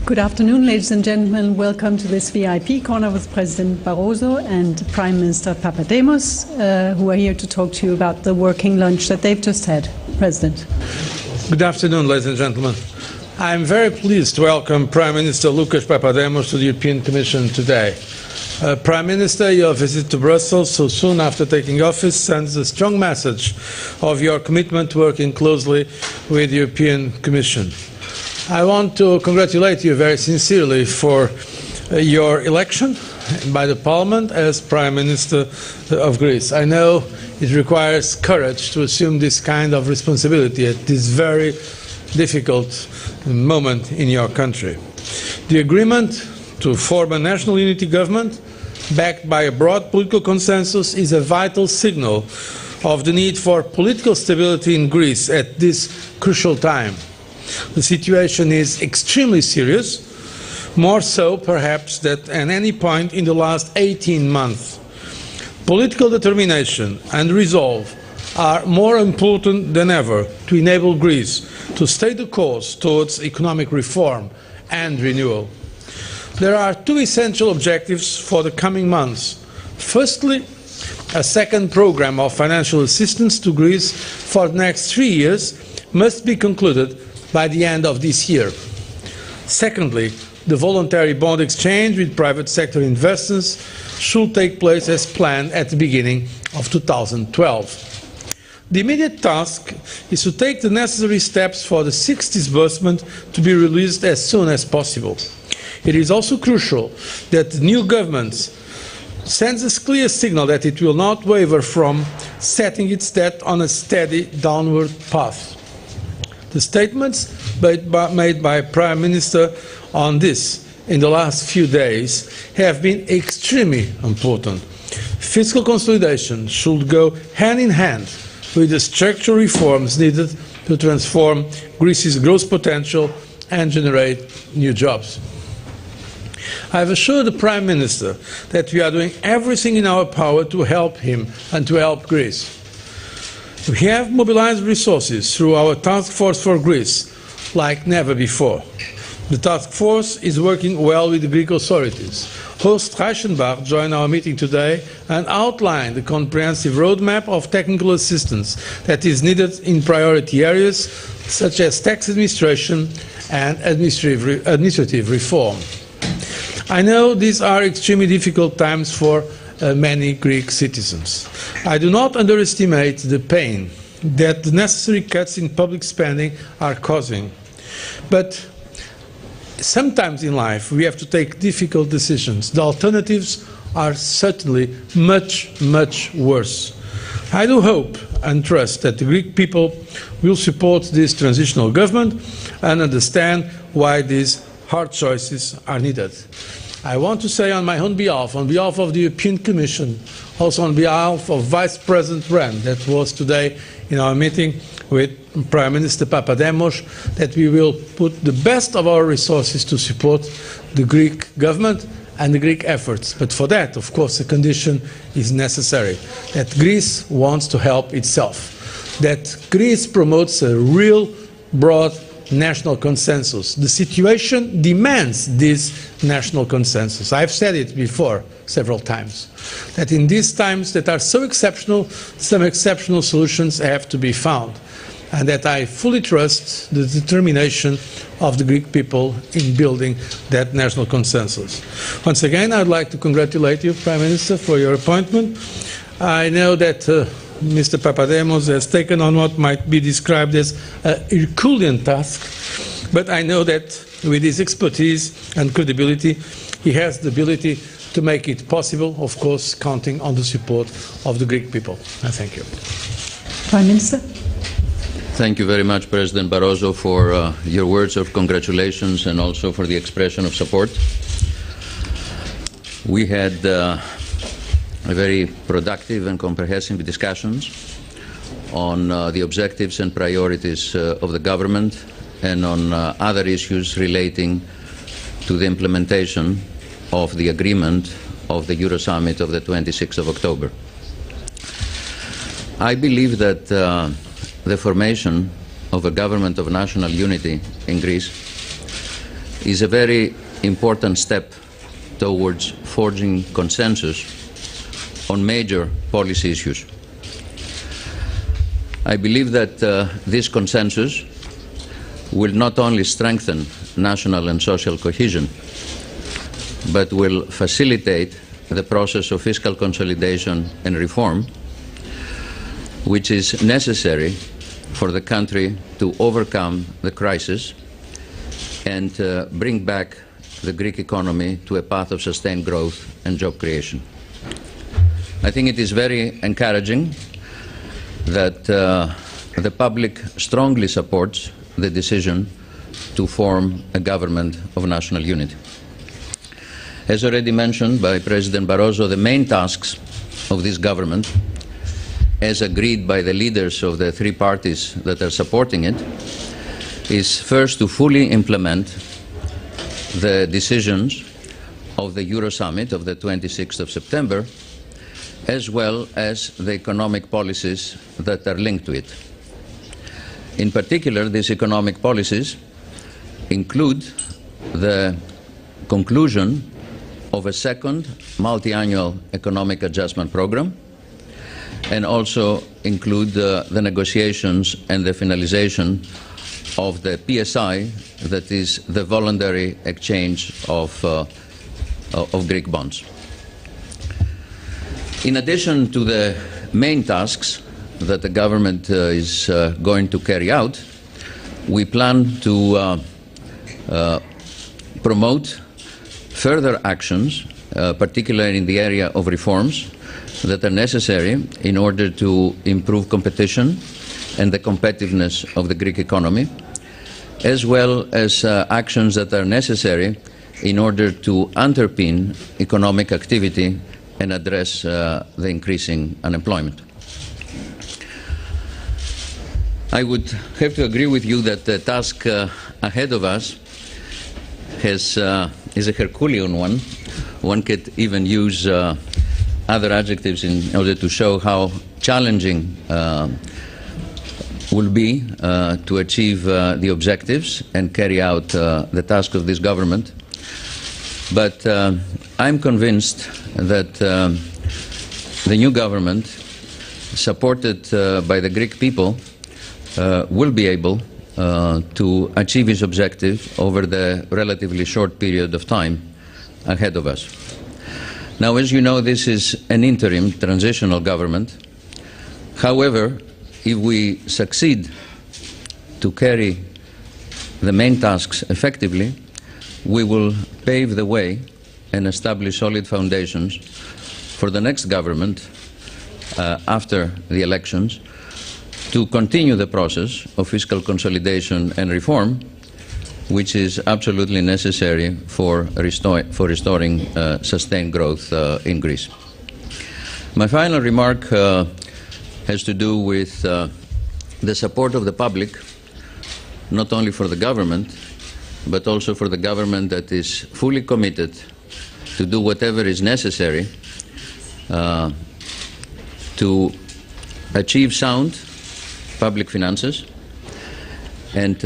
Good afternoon, ladies and gentlemen. Welcome to this VIP corner with President Barroso and Prime Minister Papademos, who are here to talk to you about the working lunch that they've just had. President. Good afternoon, ladies and gentlemen. I'm very pleased to welcome Prime Minister Lucas Papademos to the European Commission today. Prime Minister, your visit to Brussels so soon after taking office sends a strong message of your commitment to working closely with the European Commission. I want to congratulate you very sincerely for your election by the Parliament as Prime Minister of Greece. I know it requires courage to assume this kind of responsibility at this very difficult moment in your country. The agreement to form a national unity government backed by a broad political consensus is a vital signal of the need for political stability in Greece at this crucial time. The situation is extremely serious, more so perhaps than at any point in the last 18 months. Political determination and resolve are more important than ever to enable Greece to stay the course towards economic reform and renewal. There are two essential objectives for the coming months. Firstly, a second programme of financial assistance to Greece for the next 3 years must be concluded by the end of this year. Secondly, the voluntary bond exchange with private sector investors should take place as planned at the beginning of 2012. The immediate task is to take the necessary steps for the sixth disbursement to be released as soon as possible. It is also crucial that the new government sends a clear signal that it will not waver from setting its debt on a steady downward path. The statements made by Prime Minister on this in the last few days have been extremely important. Fiscal consolidation should go hand in hand with the structural reforms needed to transform Greece's growth potential and generate new jobs. I have assured the Prime Minister that we are doing everything in our power to help him and to help Greece. We have mobilised resources through our Task Force for Greece like never before. The task force is working well with the Greek authorities. Host Reichenbach joined our meeting today and outlined the comprehensive roadmap of technical assistance that is needed in priority areas such as tax administration and administrative reform. I know these are extremely difficult times for many Greek citizens. I do not underestimate the pain that the necessary cuts in public spending are causing. But sometimes in life we have to take difficult decisions. The alternatives are certainly much, much worse. I do hope and trust that the Greek people will support this transitional government and understand why these hard choices are needed. I want to say on my own behalf, on behalf of the European Commission, also on behalf of Vice President Rehn, that was today in our meeting with Prime Minister Papademos, that we will put the best of our resources to support the Greek government and the Greek efforts. But for that, of course, a condition is necessary, that Greece wants to help itself, that Greece promotes a real broad national consensus. The situation demands this national consensus. I've said it before several times, that in these times that are so exceptional, some exceptional solutions have to be found, and that I fully trust the determination of the Greek people in building that national consensus. Once again, I'd like to congratulate you, Prime Minister, for your appointment. I know that Mr. Papademos has taken on what might be described as a Herculean task, but I know that with his expertise and credibility, he has the ability to make it possible, of course, counting on the support of the Greek people. I thank you. Prime Minister. Thank you very much, President Barroso, for your words of congratulations and also for the expression of support. We had a very productive and comprehensive discussions on the objectives and priorities of the government and on other issues relating to the implementation of the agreement of the Euro Summit of the 26th of October. I believe that the formation of a government of national unity in Greece is a very important step towards forging consensus on major policy issues. I believe that this consensus will not only strengthen national and social cohesion, but will facilitate the process of fiscal consolidation and reform, which is necessary for the country to overcome the crisis and bring back the Greek economy to a path of sustained growth and job creation. I think it is very encouraging that the public strongly supports the decision to form a government of national unity. As already mentioned by President Barroso, the main tasks of this government, as agreed by the leaders of the three parties that are supporting it, is first to fully implement the decisions of the Euro Summit of the 26th of September, as well as the economic policies that are linked to it. In particular, these economic policies include the conclusion of a second multi-annual economic adjustment program, and also include the negotiations and the finalization of the PSI, that is the voluntary exchange of Greek bonds. In addition to the main tasks that the government is going to carry out, we plan to promote further actions, particularly in the area of reforms that are necessary in order to improve competition and the competitiveness of the Greek economy, as well as actions that are necessary in order to underpin economic activity and address the increasing unemployment. I would have to agree with you that the task ahead of us is a Herculean one. One could even use other adjectives in order to show how challenging will be to achieve the objectives and carry out the task of this government. But I'm convinced that the new government, supported by the Greek people, will be able to achieve its objective over the relatively short period of time ahead of us. Now, as you know, this is an interim transitional government. However, if we succeed to carry the main tasks effectively, we will pave the way and establish solid foundations for the next government after the elections to continue the process of fiscal consolidation and reform, which is absolutely necessary for restoring sustained growth in Greece. My final remark has to do with the support of the public, not only for the government, but also for the government that is fully committed to do whatever is necessary to achieve sound public finances and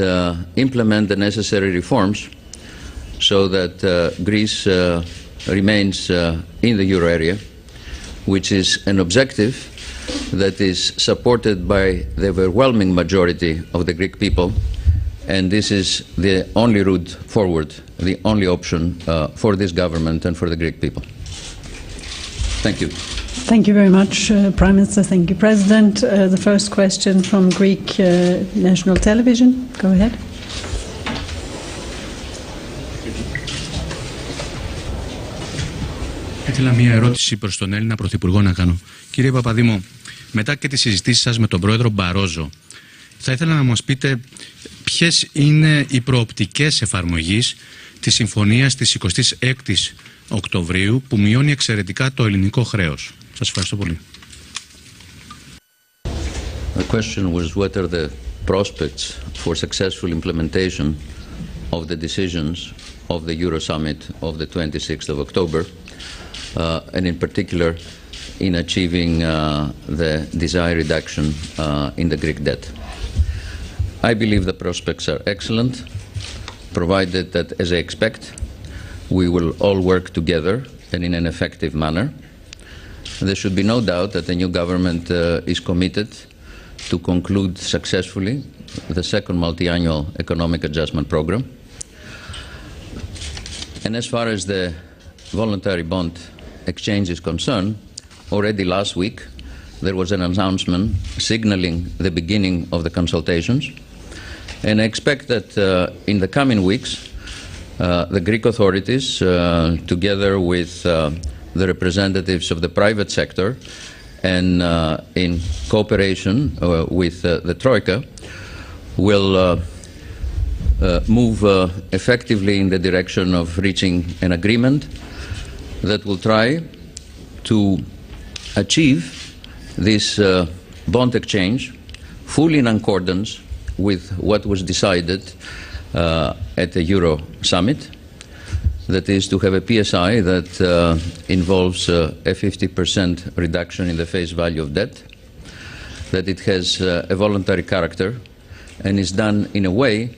implement the necessary reforms so that Greece remains in the euro area, which is an objective that is supported by the overwhelming majority of the Greek people, and this is the only route forward, the only option for this government and for the Greek people. Thank you. Thank you very much, Prime Minister. Thank you, President. The first question from Greek National Television. Go ahead. Ήθελα μία ερώτηση προς τον Έλληνα Πρωθυπουργό να κάνω. Κύριε Παπαδήμο, μετά και τις συζητήσεις σας με τον Πρόεδρο Μπαρόζο, θα ήθελα να μας πείτε ποιες είναι οι προοπτικές εφαρμογής της συμφωνίας της 26ης Οκτωβρίου που μειώνει εξαιρετικά το ελληνικό χρέος. Σας ευχαριστώ πολύ. The question was what are the prospects for successful implementation of the decisions of the Euro Summit of the 26th of October, and in particular in achieving the desired reduction in the Greek debt. I believe the prospects are excellent, provided that, as I expect, we will all work together and in an effective manner. There should be no doubt that the new government is committed to conclude successfully the second multi-annual economic adjustment program. And as far as the voluntary bond exchange is concerned, already last week there was an announcement signaling the beginning of the consultations. And I expect that in the coming weeks, the Greek authorities, together with the representatives of the private sector and in cooperation with the Troika, will move effectively in the direction of reaching an agreement that will try to achieve this bond exchange fully in accordance with what was decided at the Euro summit, that is to have a PSI that involves a 50% reduction in the face value of debt, that it has a voluntary character and is done in a way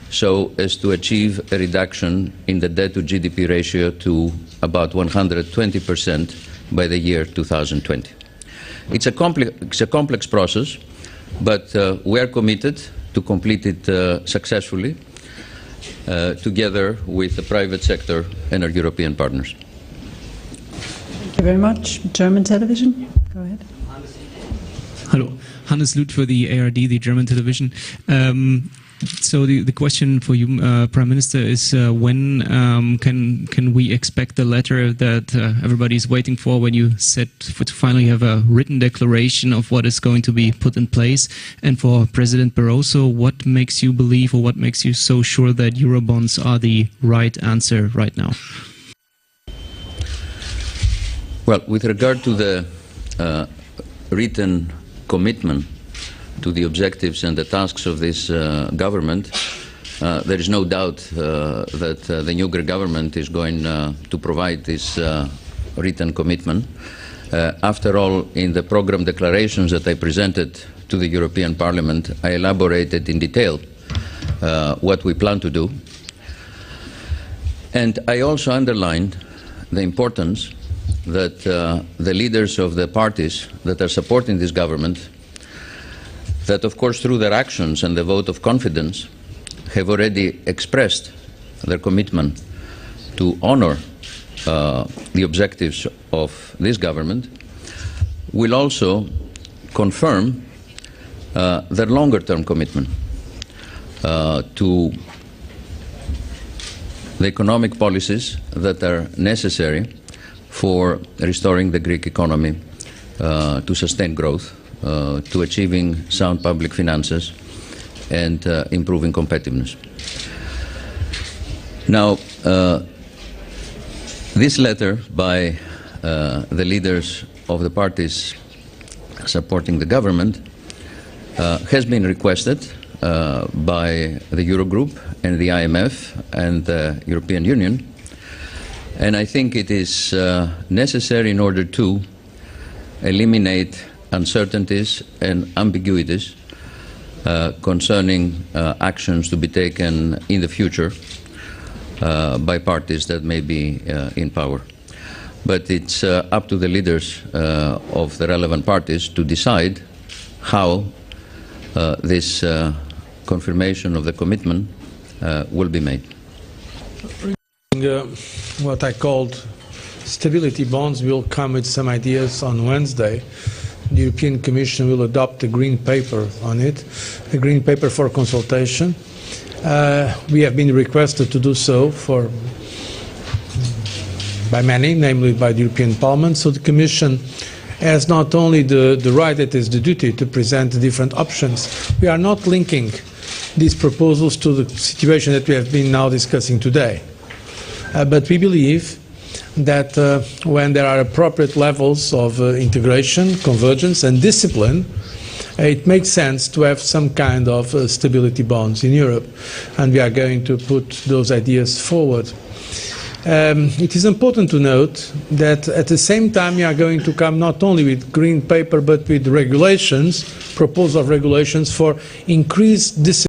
so as to achieve a reduction in the debt to GDP ratio to about 120% by the year 2020. It's a complex process, but we are committed to complete it successfully together with the private sector and our European partners. Thank you very much. German television, go ahead. Hello, Hannes Luth for the ARD, the German television. So the question for you, Prime Minister, is when can we expect the letter that everybody is waiting for, when you said to finally have a written declaration of what is going to be put in place? And for President Barroso, what makes you believe, or what makes you so sure that Eurobonds are the right answer right now? Well, with regard to the written commitment to the objectives and the tasks of this government, there is no doubt that the new Greek government is going to provide this written commitment. After all, in the program declarations that I presented to the European Parliament, I elaborated in detail what we plan to do. And I also underlined the importance that the leaders of the parties that are supporting this government, that of course through their actions and the vote of confidence have already expressed their commitment to honor the objectives of this government, will also confirm their longer-term commitment to the economic policies that are necessary for restoring the Greek economy to sustain growth, to achieving sound public finances and improving competitiveness. Now, this letter by the leaders of the parties supporting the government has been requested by the Eurogroup and the IMF and the European Union, and I think it is necessary in order to eliminate uncertainties and ambiguities concerning actions to be taken in the future by parties that may be in power. But it's up to the leaders of the relevant parties to decide how this confirmation of the commitment will be made. What I called stability bonds will come with some ideas on Wednesday. The European Commission will adopt a green paper on it, a green paper for consultation. We have been requested to do so by many, namely by the European Parliament. So the Commission has not only the right, it is the duty to present different options. We are not linking these proposals to the situation that we have been now discussing today. But we believe that when there are appropriate levels of integration, convergence and discipline, it makes sense to have some kind of stability bonds in Europe, and we are going to put those ideas forward. It is important to note that at the same time we are going to come not only with green paper but with regulations, proposal of regulations for increased discipline